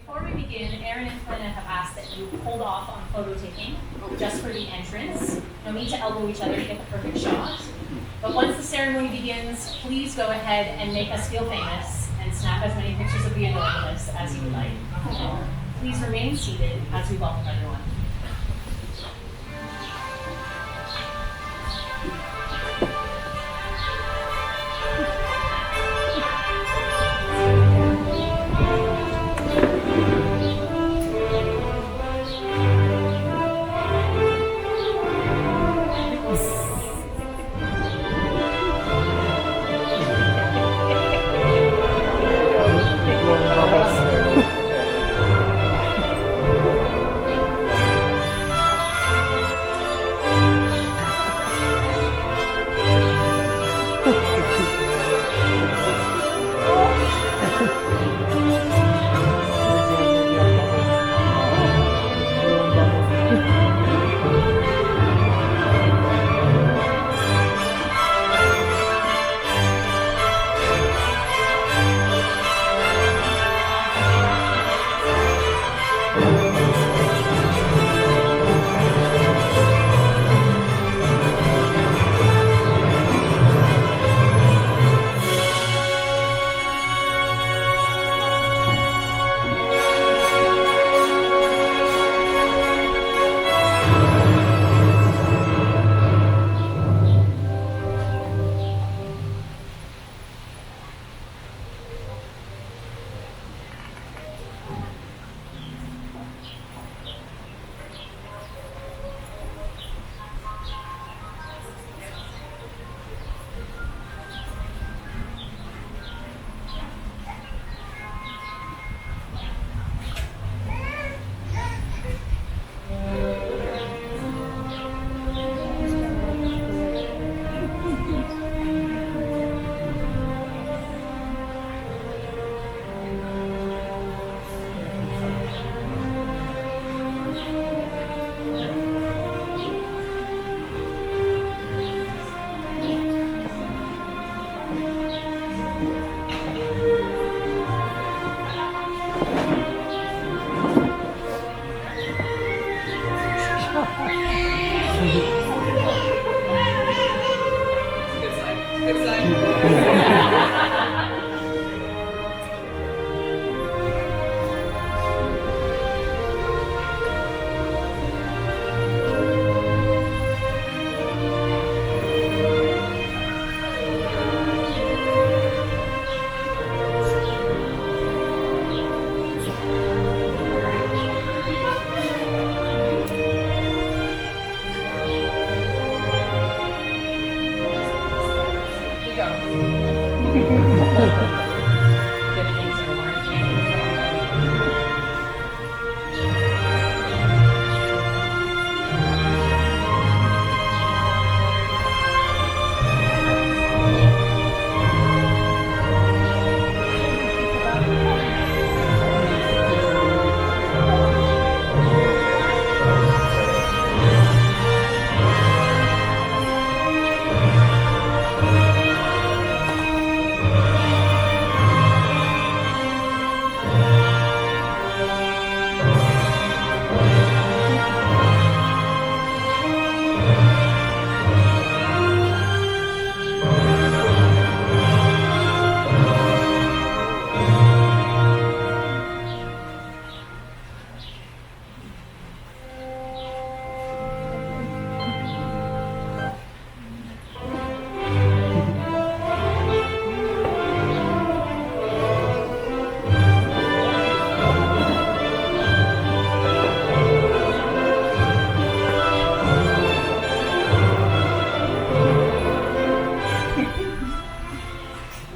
Before we begin, Erin and Kalyna have asked that you hold off on photo taking just for the entrance. No need to elbow each other to get the perfect shot. But once the ceremony begins, please go ahead and make us feel famous and snap as many pictures of the adorableness as you would like. Please remain seated as we welcome everyone.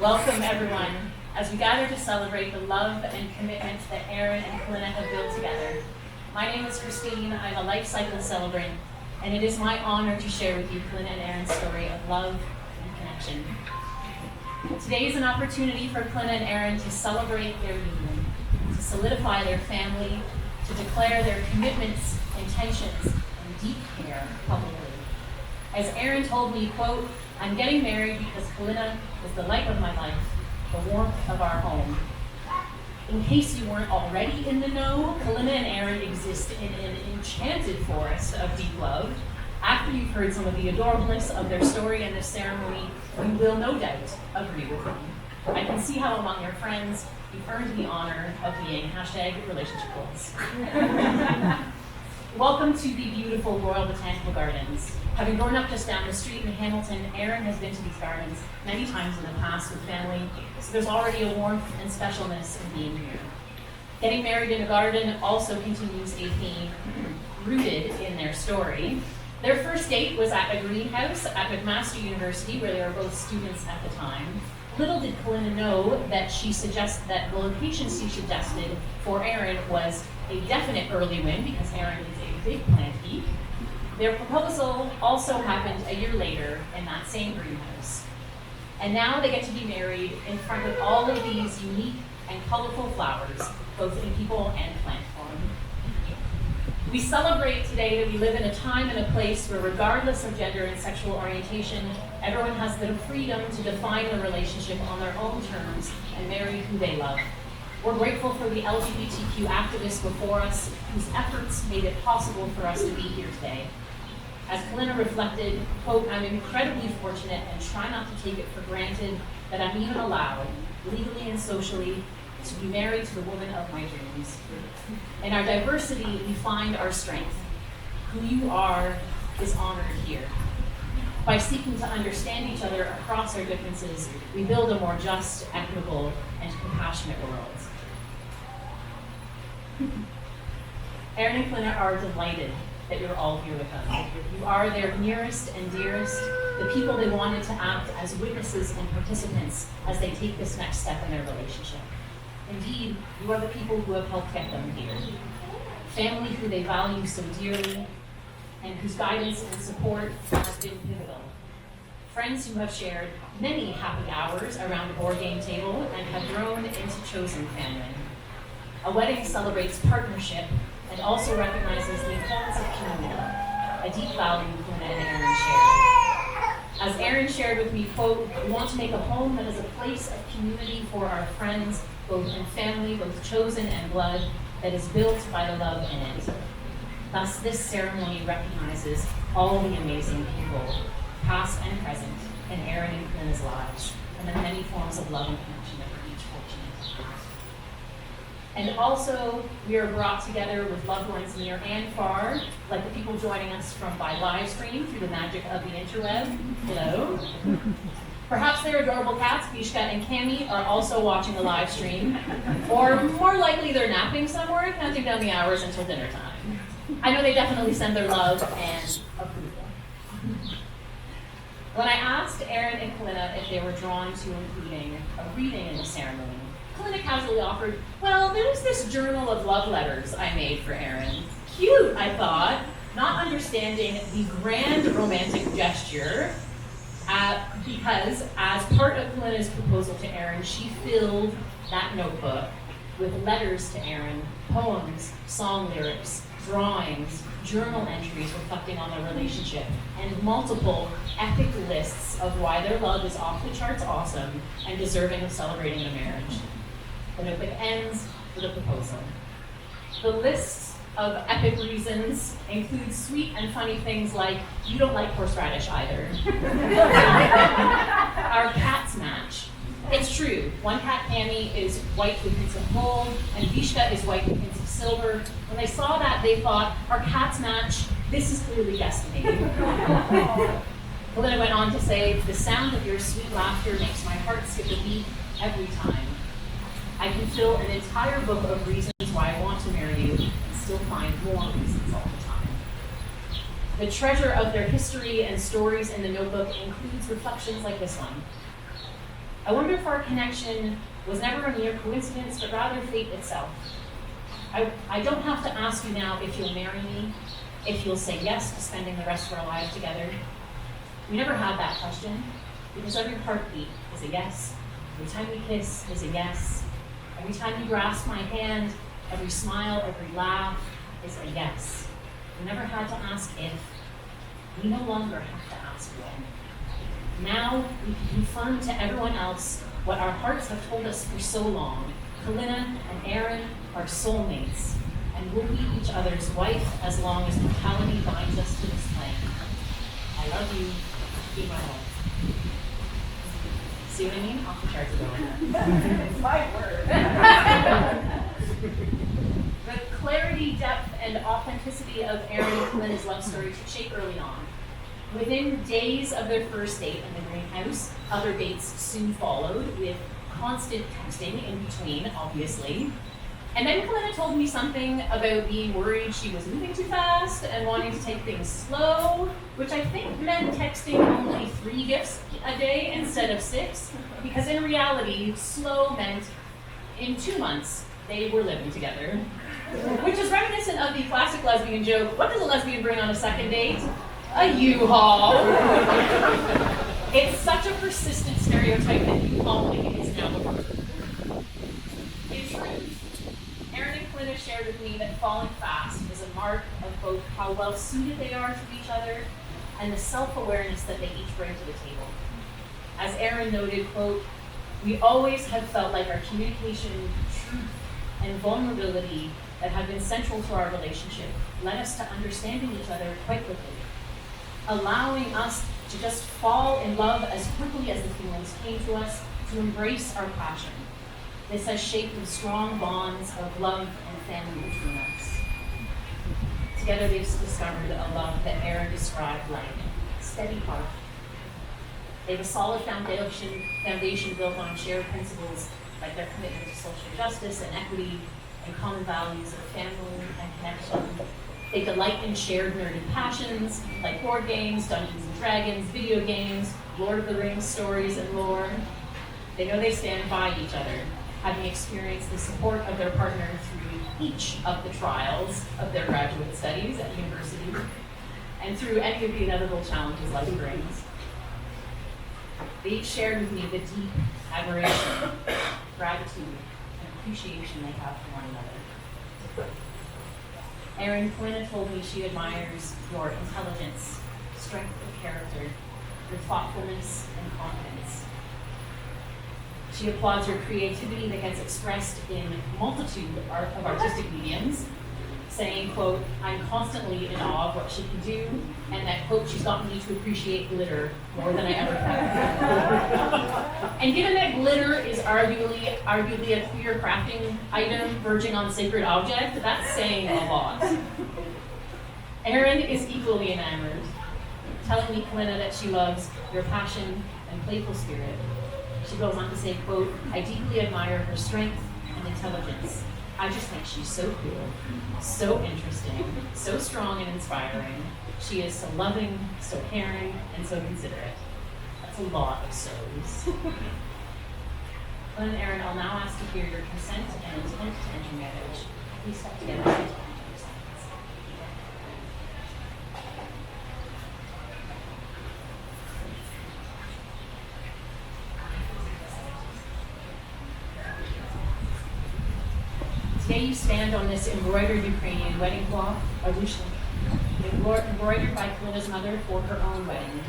Welcome everyone, as we gather to celebrate the love and commitment that Erin and Kalyna have built together. My name is Christine, I'm a life cycle celebrant, and it is my honor to share with you Kalyna and Erin's story of love and connection. Today is an opportunity for Kalyna and Erin to celebrate their union, to solidify their family, to declare their commitments, intentions, and deep care publicly. As Erin told me, quote, "I'm getting married because Kalyna is the light of my life, the warmth of our home." In case you weren't already in the know, Kalyna and Erin exist in an enchanted forest of deep love. After you've heard some of the adorableness of their story and this ceremony, you will no doubt agree with me. I can see how among your friends, you've earned the honor of being #relationship goals. Welcome to the beautiful Royal Botanical Gardens. Having grown up just down the street in Hamilton, Erin has been to these gardens many times in the past with family, so there's already a warmth and specialness in being here. Getting married in a garden also continues a theme rooted in their story. Their first date was at a greenhouse at McMaster University, where they were both students at the time. Little did Kalyna know that the location she suggested for Erin was a definite early win, because Erin is a big plant geek. Their proposal also happened a year later in that same greenhouse. And now they get to be married in front of all of these unique and colorful flowers, both in people and plant form. We celebrate today that we live in a time and a place where, regardless of gender and sexual orientation, everyone has the freedom to define the relationship on their own terms and marry who they love. We're grateful for the LGBTQ activists before us, whose efforts made it possible for us to be here today. As Kalyna reflected, quote, "I'm incredibly fortunate and try not to take it for granted that I'm even allowed, legally and socially, to be married to the woman of my dreams. In our diversity, we find our strength. Who you are is honored here. By seeking to understand each other across our differences, we build a more just, equitable, and compassionate world." Erin and Kalyna are delighted that you're all here with them. You are their nearest and dearest, the people they wanted to act as witnesses and participants as they take this next step in their relationship. Indeed, you are the people who have helped get them here. Family who they value so dearly, and whose guidance and support has been pivotal. Friends who have shared many happy hours around the board game table and have grown into chosen family. A wedding celebrates partnership and also recognizes the importance of community, a deep value Kalyna and Erin share. As Erin shared with me, quote, "We want to make a home that is a place of community for our friends, both in family, both chosen and blood, that is built by the love in it." Thus, this ceremony recognizes all the amazing people, past and present, in Erin and Kalyna's lives, and the many forms of love and connection that we're each fortunate to have. And also, we are brought together with loved ones near and far, like the people joining us by live stream through the magic of the interweb. Hello. Perhaps their adorable cats, Vishka and Cami, are also watching the live stream, or more likely they're napping somewhere, counting down the hours until dinner time. I know they definitely send their love and approval. When I asked Erin and Kalyna if they were drawn to including a reading in the ceremony, Kalyna casually offered, "Well, there's this journal of love letters I made for Erin." Cute, I thought, not understanding the grand romantic gesture, because as part of Kalyna's proposal to Erin, she filled that notebook with letters to Erin, poems, song lyrics, drawings, journal entries reflecting on their relationship, and multiple epic lists of why their love is off the charts awesome and deserving of celebrating their marriage. The notebook ends with a proposal. The lists of epic reasons include sweet and funny things like, "You don't like horseradish either." "Our cats match." It's true, one cat, Cami, is white with hints of gold, and Vishka is white with hints of silver. When they saw that, they thought, "Our cats match, this is clearly destiny." Well, then I went on to say, "The sound of your sweet laughter makes my heart skip a beat every time. I can fill an entire book of reasons why I want to marry you, and still find more reasons all the time." The treasure of their history and stories in the notebook includes reflections like this one. "I wonder if our connection was never a mere coincidence, but rather fate itself. I don't have to ask you now if you'll marry me, if you'll say yes to spending the rest of our lives together. We never had that question, because every heartbeat is a yes, every time we kiss is a yes, every time you grasp my hand, every smile, every laugh is a yes. We never had to ask if. We no longer have to ask when. Now we can confirm to everyone else what our hearts have told us for so long, Kalyna and Erin are soulmates and will be each other's wife as long as mortality binds us to this plane. I love you. Be my wife. See what I mean? Off the charts again. It's my word. The clarity, depth, and authenticity of Erin and Kalyna's love story took shape early on. Within days of their first date in the greenhouse, other dates soon followed, with constant texting in between, obviously. And then Kalyna told me something about being worried she was moving too fast and wanting to take things slow, which I think meant texting only 3 gifts a day instead of 6, because in reality, slow meant in 2 months they were living together. Which is reminiscent of the classic lesbian joke, what does a lesbian bring on a second date? A U-Haul. It's such a persistent stereotype that U-Hauling is now a word. In truth, Erin and Kalyna shared with me that falling fast is a mark of both how well suited they are to each other and the self-awareness that they each bring to the table. As Erin noted, quote, "We always have felt like our communication, truth, and vulnerability that have been central to our relationship led us to understanding each other quite quickly, allowing us to just fall in love as quickly as the feelings came to us, to embrace our passion. This has shaped the strong bonds of love and family between us." Together they've discovered a love that Erin described like steady heart. They have a solid foundation built on shared principles like their commitment to social justice and equity and common values of family and connection. They delight in shared nerdy passions like board games, Dungeons and Dragons, video games, Lord of the Rings stories, and more. They know they stand by each other, having experienced the support of their partner through each of the trials of their graduate studies at university, and through any of the inevitable challenges life brings. They each shared with me the deep admiration, gratitude, and appreciation they have for one another. Erin, Kalyna told me she admires your intelligence, strength of character, your thoughtfulness and confidence. She applauds your creativity that gets expressed in multitude of artistic mediums, saying, quote, "I'm constantly in awe of what she can do," and that, quote, "she's gotten me to appreciate glitter more than I ever thought." And given that glitter is arguably a queer crafting item verging on sacred object, that's saying a lot. Erin is equally enamored, telling me, Kalyna, that she loves your passion and playful spirit. She goes on to say, quote, "I deeply admire her strength and intelligence. I just think she's so cool, so interesting, so strong and inspiring. She is so loving, so caring, and so considerate." That's a lot of so's. Kalyna and Erin, I'll now ask to hear your consent and intent to enter marriage. Please step together and take your seconds. Today you stand on this embroidered Ukrainian wedding cloth, a ruchnik, embroidered by Kalyna's mother for her own wedding.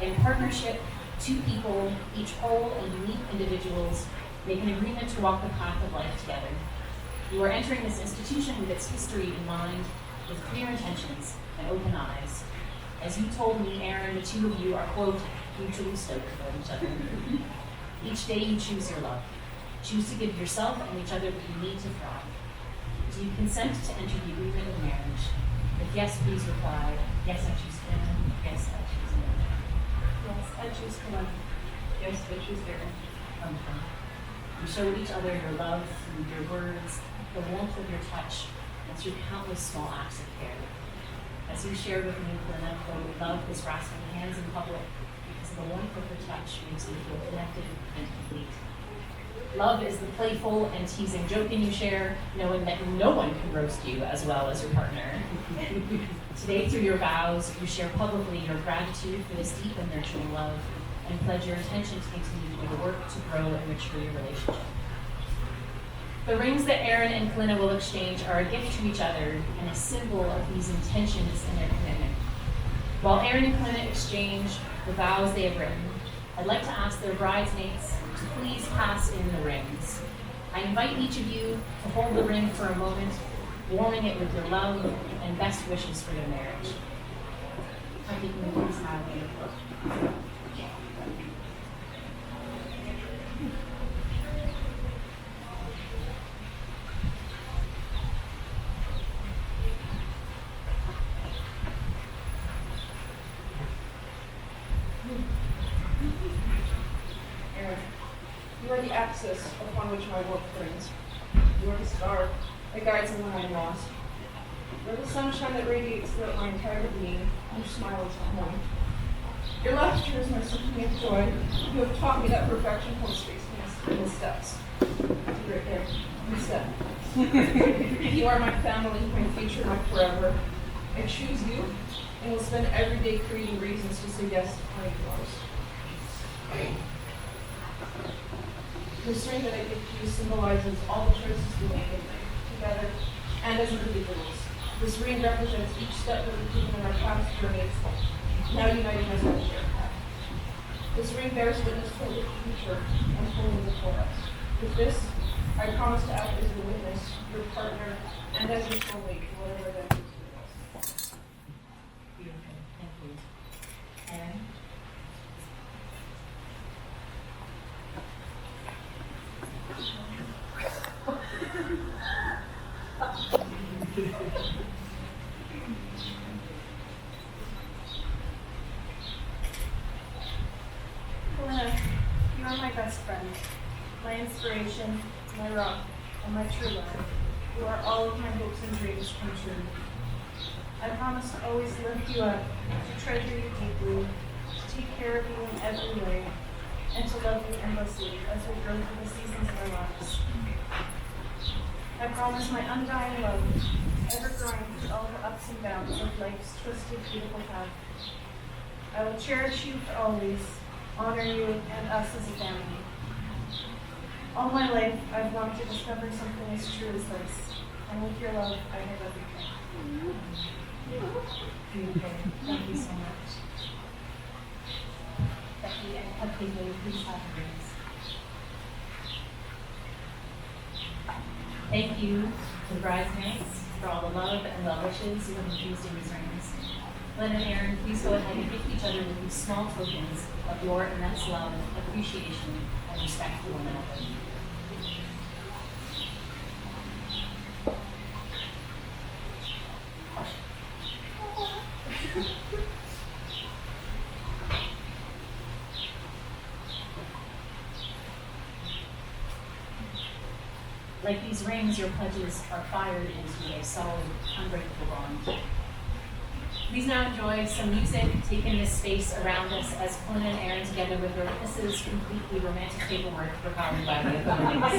In partnership, 2 people, each whole and unique individuals, make an agreement to walk the path of life together. You are entering this institution with its history in mind, with clear intentions and open eyes. As you told me, Erin, the 2 of you are, quote, "mutually stoked about each other." Each day you choose your love. Choose to give yourself and each other what you need to thrive. Do you consent to enter the agreement of marriage? If yes, please reply, "Yes, I choose Kalyna. Yes, I choose Erin." Yes, I choose Kalyna. Yes, I choose Erin. Wonderful. You show each other your love through your words, the warmth of your touch, and through countless small acts of care. As you shared with me, Kalyna, love is grasping hands in public because the warmth of her touch makes you feel connected and complete. Love is the playful and teasing joking you share, knowing that no one can roast you as well as your partner. Today, through your vows, you share publicly your gratitude for this deep and nurturing love, and pledge your intention to continue to do the work to grow and mature your relationship. The rings that Erin and Kalyna will exchange are a gift to each other and a symbol of these intentions and their commitment. While Erin and Kalyna exchange the vows they have written, I'd like to ask their bridesmaids to please pass in the rings. I invite each of you to hold the ring for a moment, warming it with your love and best wishes for your marriage. I think we please have you. Erin, you are the axis upon which my work turns. You are the star that guides me when I am lost. You are the sunshine that radiates throughout my entire being. Your smile is home. Your laughter is my symphony of joy. You have taught me that perfection holds space in the steps. Right there, you step. You are my family, my future, my forever. I choose you and will spend every day creating reasons to say yes to my yours. This ring that I give to you symbolizes all the choices we make in life, together and as individuals. This ring represents each step that we've taken in our past journeys, now uniting as one shared path. This ring bears witness to the future unfolding before us. With this, I promise to act as your witness, your partner, and as your soulmate, whatever that is. Beautiful. Thank you. Erin? Kalyna, you are my best friend, my inspiration, my rock, and my true love. You are all of my hopes and dreams come true. I promise to always lift you up, to treasure you deeply, to take care of you in every way, and to love you endlessly as we grow through the seasons of our lives. I promise my undying love, ever growing through all the ups and downs of life's twisted, beautiful path. I will cherish you for always, honor you and us as a family. All my life, I've wanted to discover something as true as this, and with your love, I have everything. Beautiful. Thank you so much. Becky and Kalyna, please have the rings. Thank you to the bridesmaids for all the love and the wishes you have infused in these rings. Lynn and Erin, please go ahead and gift each other with these small tokens of your immense love, appreciation, and respect for one another. Like these rings, your pledges are fired into a solid, unbreakable bond. Please now enjoy some music, take in this space around us as Kalyna and Erin, together with their witnesses, complete the romantic paperwork propounded by the opponents.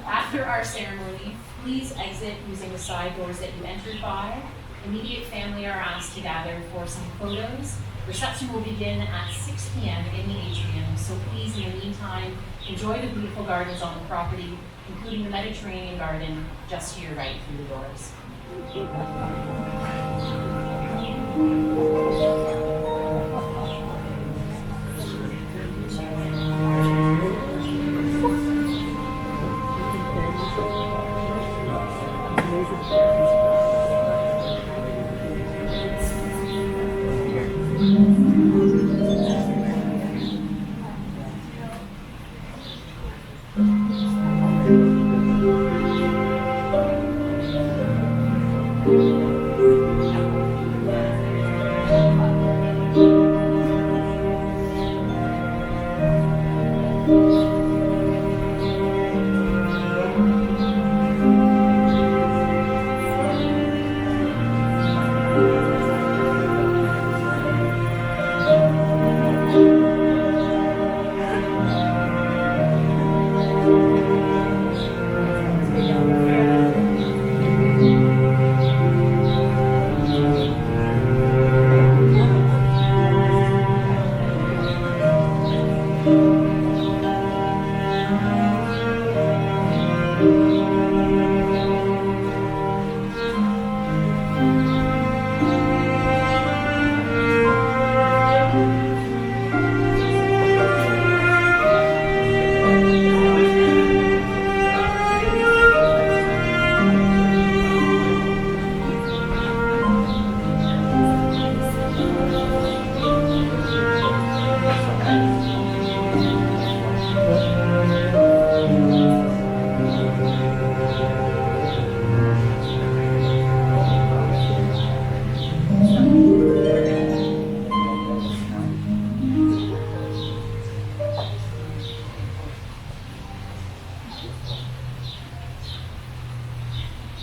After our ceremony, please exit using the side doors that you entered by. Immediate family are asked to gather for some photos. Reception will begin at 6 p.m. in the atrium, so please, in the meantime, enjoy the beautiful gardens on the property, including the Mediterranean garden just to your right through the doors.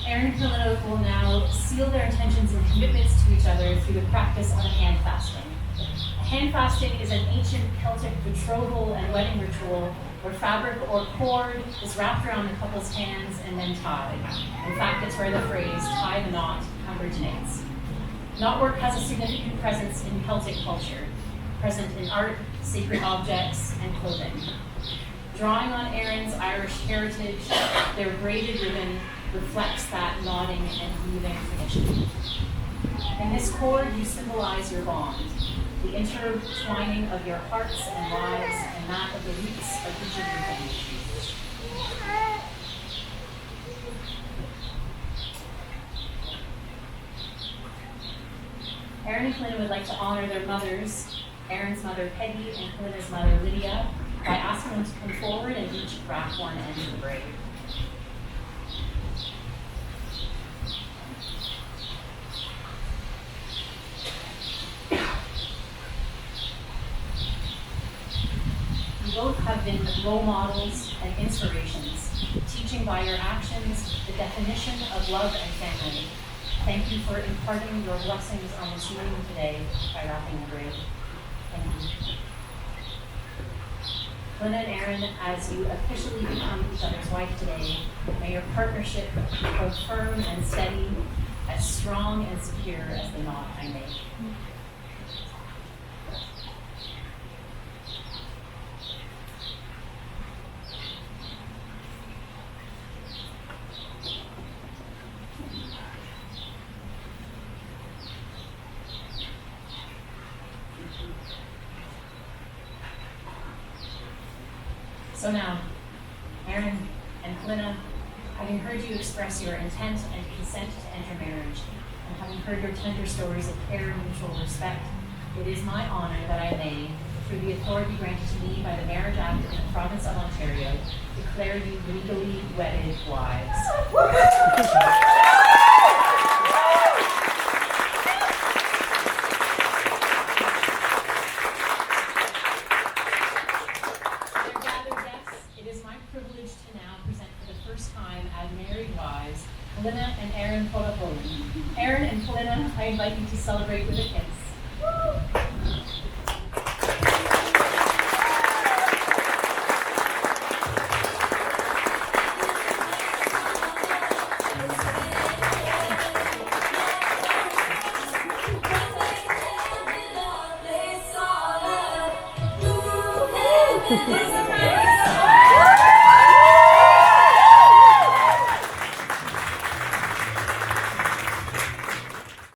Erin and Kalyna will now seal their intentions and commitments to each other through the practice of hand fasting. Hand fasting is an ancient Celtic betrothal and wedding ritual where fabric or cord is wrapped around the couple's hands and then tied. In fact, it's where the phrase "tie the knot" originates. Knotwork has a significant presence in Celtic culture, present in art, sacred objects, and clothing. Drawing on Erin's Irish heritage, their braided ribbon reflects that knotting and weaving tradition. In this cord, you symbolize your bond, the intertwining of your hearts and lives, and that of the roots of each of your families. Erin and Kalyna would like to honor their mothers, Erin's mother Peggy and Kalyna's mother Lydia, by asking them to come forward and each wrap one end of the braid. You both have been role models and inspirations, teaching by your actions the definition of love and family. Thank you for imparting your blessings on this union today by wrapping the braid. Thank you. Kalyna and Erin, as you officially become each other's wife today, may your partnership grow firm and steady, as strong and secure as the knot I make. So now, Erin and Kalyna, having heard you express your intent and consent to enter marriage, and having heard your tender stories of care and mutual respect, it is my honor that I may, through the authority granted to me by the Marriage Act in the Province of Ontario, declare you legally wedded wives. Kalyna and Erin Porapoli. Erin and Kalyna, I invite you to celebrate with a kiss. It's